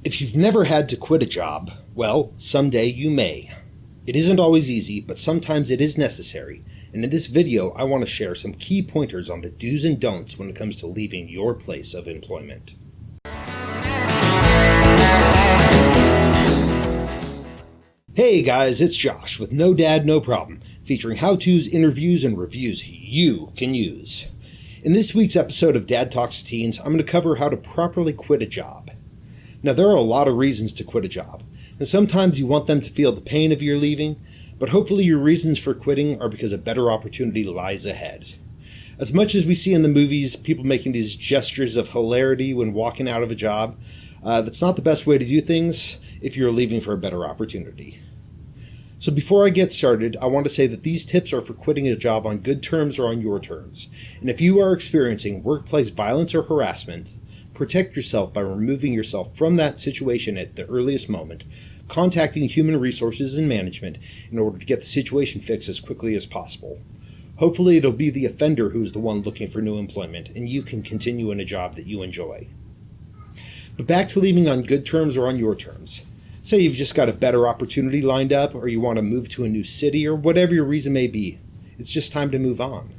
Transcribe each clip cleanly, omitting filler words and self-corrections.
If you've never had to quit a job, well, someday you may. It isn't always easy, but sometimes it is necessary, and in this video I want to share some key pointers on the do's and don'ts when it comes to leaving your place of employment. Hey guys, it's Josh with No Dad, No Problem, featuring how-tos, interviews, and reviews you can use. In this week's episode of Dad Talks to Teens, I'm going to cover how to properly quit a job. Now, there are a lot of reasons to quit a job, and sometimes you want them to feel the pain of your leaving, but hopefully your reasons for quitting are because a better opportunity lies ahead. As much as we see in the movies people making these gestures of hilarity when walking out of a job, that's not the best way to do things if you're leaving for a better opportunity. So before I get started, I want to say that these tips are for quitting a job on good terms or on your terms. And if you are experiencing workplace violence or harassment, protect yourself by removing yourself from that situation at the earliest moment, contacting human resources and management in order to get the situation fixed as quickly as possible. Hopefully it'll be the offender who's the one looking for new employment, and you can continue in a job that you enjoy. But back to leaving on good terms or on your terms. Say you've just got a better opportunity lined up, or you want to move to a new city, or whatever your reason may be. It's just time to move on.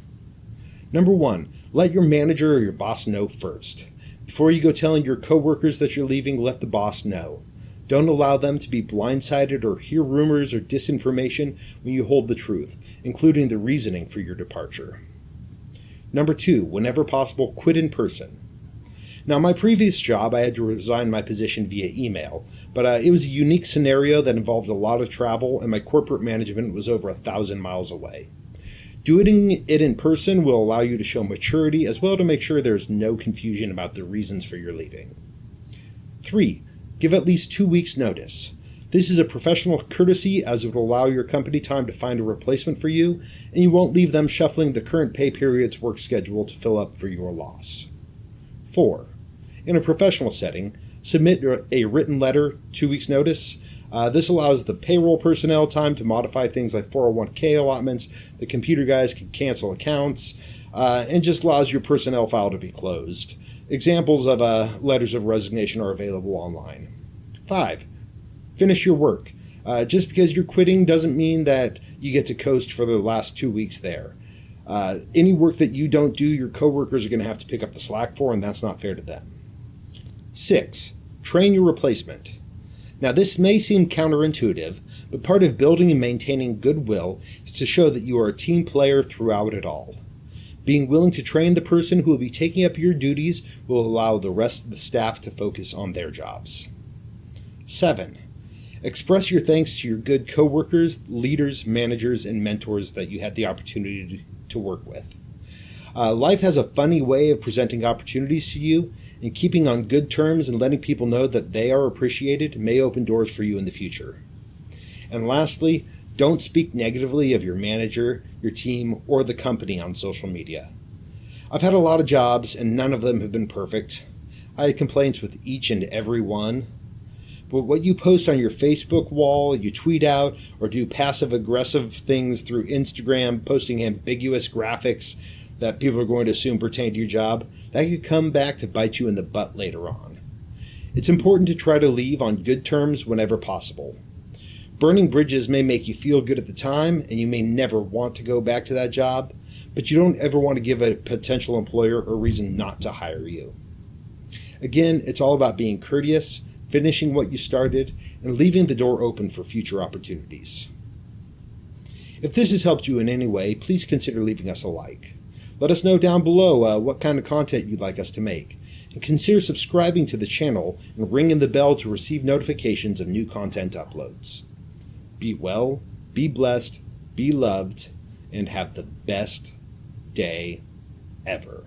Number 1, let your manager or your boss know first. Before you go telling your coworkers that you're leaving, let the boss know. Don't allow them to be blindsided or hear rumors or disinformation when you hold the truth, including the reasoning for your departure. Number 2, whenever possible, quit in person. Now, my previous job, I had to resign my position via email, but it was a unique scenario that involved a lot of travel, and my corporate management was over 1,000 miles away. Doing it in person will allow you to show maturity, as well to make sure there's no confusion about the reasons for your leaving. 3, give at least 2 weeks' notice. This is a professional courtesy, as it will allow your company time to find a replacement for you, and you won't leave them shuffling the current pay period's work schedule to fill up for your loss. 4, in a professional setting, submit a written letter, 2 weeks' notice. This allows the payroll personnel time to modify things like 401k allotments, the computer guys can cancel accounts, and just allows your personnel file to be closed. Examples of letters of resignation are available online. 5, finish your work. Just because you're quitting doesn't mean that you get to coast for the last 2 weeks there. Any work that you don't do, your coworkers are going to have to pick up the slack for, and that's not fair to them. 6, train your replacement. Now, this may seem counterintuitive, but part of building and maintaining goodwill is to show that you are a team player throughout it all. Being willing to train the person who will be taking up your duties will allow the rest of the staff to focus on their jobs. 7, express your thanks to your good coworkers, leaders, managers, and mentors that you had the opportunity to work with. Life has a funny way of presenting opportunities to you, and keeping on good terms and letting people know that they are appreciated may open doors for you in the future. And lastly, don't speak negatively of your manager, your team, or the company on social media. I've had a lot of jobs, and none of them have been perfect. I had complaints with each and every one. But what you post on your Facebook wall, you tweet out, or do passive-aggressive things through Instagram, posting ambiguous graphics that people are going to assume pertain to your job, that could come back to bite you in the butt later on. It's important to try to leave on good terms whenever possible. Burning bridges may make you feel good at the time, and you may never want to go back to that job, but you don't ever want to give a potential employer a reason not to hire you. Again, it's all about being courteous, finishing what you started, and leaving the door open for future opportunities. If this has helped you in any way, please consider leaving us a like. Let us know down below what kind of content you'd like us to make, and consider subscribing to the channel and ringing the bell to receive notifications of new content uploads. Be well, be blessed, be loved, and have the best day ever.